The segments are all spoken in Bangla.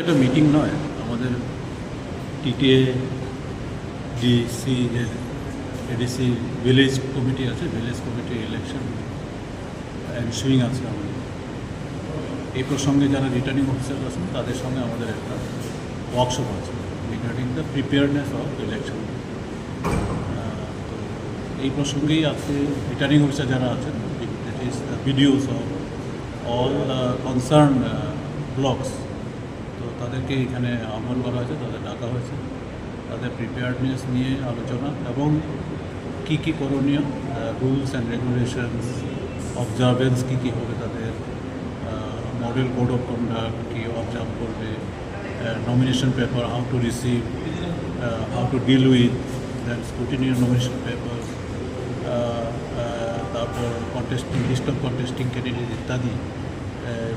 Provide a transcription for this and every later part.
এটা মিটিং নয়, আমাদের টিটিএ ডিসি যে এডিসি ভিলেজ কমিটি আছে, ভিলেজ কমিটি ইলেকশন এনসুইং আছে আমাদের। এই প্রসঙ্গে যারা রিটার্নিং অফিসার আছেন তাদের সঙ্গে আমাদের একটা ওয়ার্কশপ আছে regarding the preparedness of election. তো এই প্রসঙ্গেই আজকে রিটার্নিং অফিসার যারা আছেন, it is the BDOs of all concern blocks, তো তাদেরকে এখানে আহ্বান করা হয়েছে, তাদের ডাকা হয়েছে, তাদের প্রিপেয়ারনেস নিয়ে আলোচনা এবং কী কী করণীয়, রুলস অ্যান্ড রেগুলেশনস, অবজারভেন্স কী কী হবে তাদের, মডেল কোড অফ কন্ডাক্ট কী অবজার্ভ করবে, nomination paper how to receive, how to deal with then scrutiny nomination paper, তারপর contesting list of contesting candidate ইত্যাদি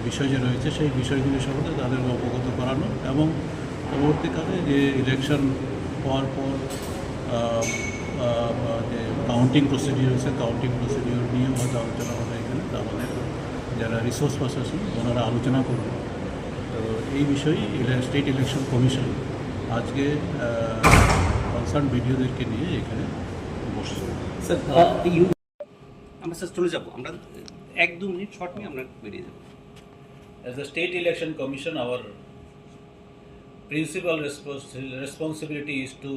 বিষয় যে রয়েছে সেই বিষয়গুলি সম্বন্ধে তাদের অবগত করানো এবং পরবর্তীকালে যে ইলেকশন হওয়ার পর যে কাউন্টিং প্রসিডিওর আছে, কাউন্টিং প্রসিডিওর নিয়েও হয়তো আলোচনা হবে এখানে। তো আমাদের যারা রিসোর্স পার্সন ওনারা আলোচনা করবে। তো এই বিষয়ে স্টেট ইলেকশন কমিশন আজকে কনসার্ন ভিডিওদেরকে নিয়ে এখানে বসছে। স্যার আমরা স্যার চলে যাবো, আমরা 1-2 মিনিট শর্ট নিয়ে আমরা বেরিয়ে যাবো। As the State Election Commission, our principal responsibility is to